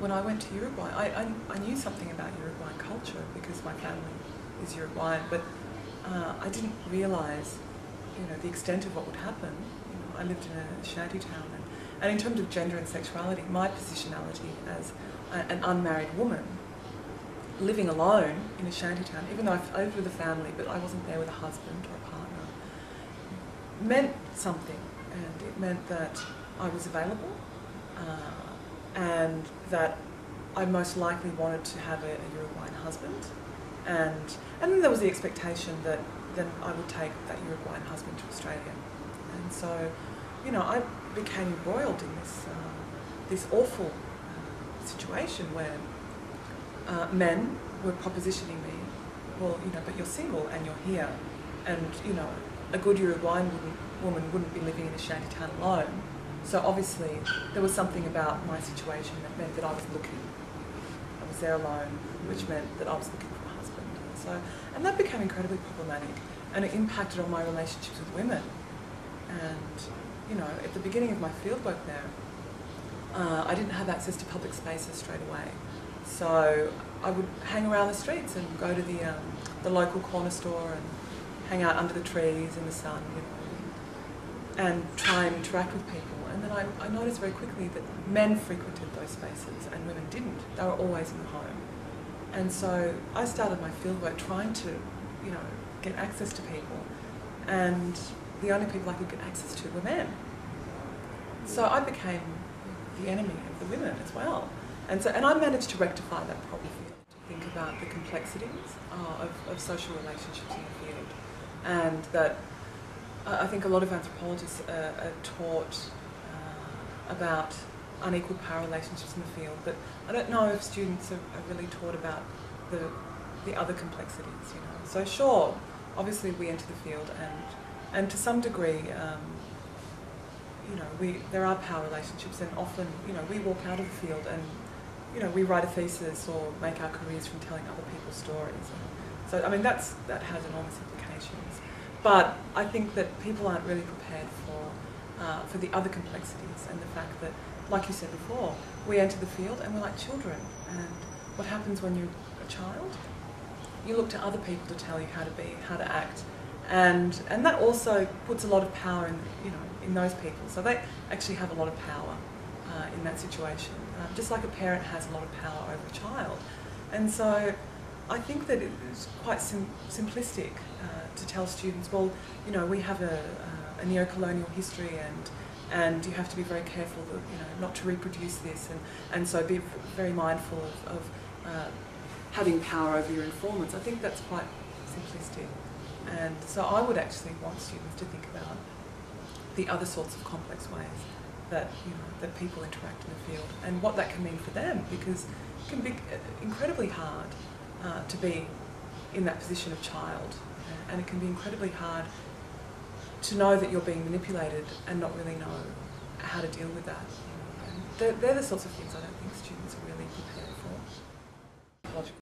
when I went to Uruguay, I knew something about Uruguayan culture because my family is Uruguayan, but I didn't realise, the extent of what would happen. I lived in a shanty town, and in terms of gender and sexuality, my positionality as an unmarried woman living alone in a shanty town, even though I lived with a family, but I wasn't there with a husband or a partner, meant something, and it meant that I was available, and that I most likely wanted to have a Uruguayan husband, and then there was the expectation that then I would take that Uruguayan husband to Australia, and so I became embroiled in this awful situation where men were propositioning me, well, but you're single and you're here, and a good Uruguayan woman wouldn't be living in a shanty town alone. So obviously there was something about my situation that meant that I was looking. I was there alone, which meant that I was looking for a husband. And that became incredibly problematic, and it impacted on my relationships with women. And at the beginning of my fieldwork there, I didn't have access to public spaces straight away. So I would hang around the streets and go to the local corner store and hang out under the trees in the sun, and try and interact with people. And then I noticed very quickly that men frequented those spaces and women didn't. They were always in the home. And so I started my fieldwork trying to, get access to people, and the only people I could get access to were men. So I became the enemy of the women as well. And I managed to rectify that problem, to think about the complexities of social relationships in the field, and that I think a lot of anthropologists are taught about unequal power relationships in the field, but I don't know if students are really taught about the other complexities. So sure, obviously we enter the field, and to some degree, there are power relationships, and often we walk out of the field and we write a thesis or make our careers from telling other people's stories. So I mean that has enormous implications. But I think that people aren't really prepared for the other complexities, and the fact that, like you said before, we enter the field and we're like children. And what happens when you're a child? You look to other people to tell you how to be, how to act, and that also puts a lot of power in those people. So they actually have a lot of power in that situation, just like a parent has a lot of power over a child. And so I think that it's quite simplistic to tell students, well, we have a neo-colonial history, and you have to be very careful that, not to reproduce this, and so be very mindful of having power over your informants. I think that's quite simplistic. And so I would actually want students to think about the other sorts of complex ways that that people interact in the field, and what that can mean for them, because it can be incredibly hard to be in that position of child, and it can be incredibly hard to know that you're being manipulated and not really know how to deal with that. And they're the sorts of things I don't think students are really prepared for.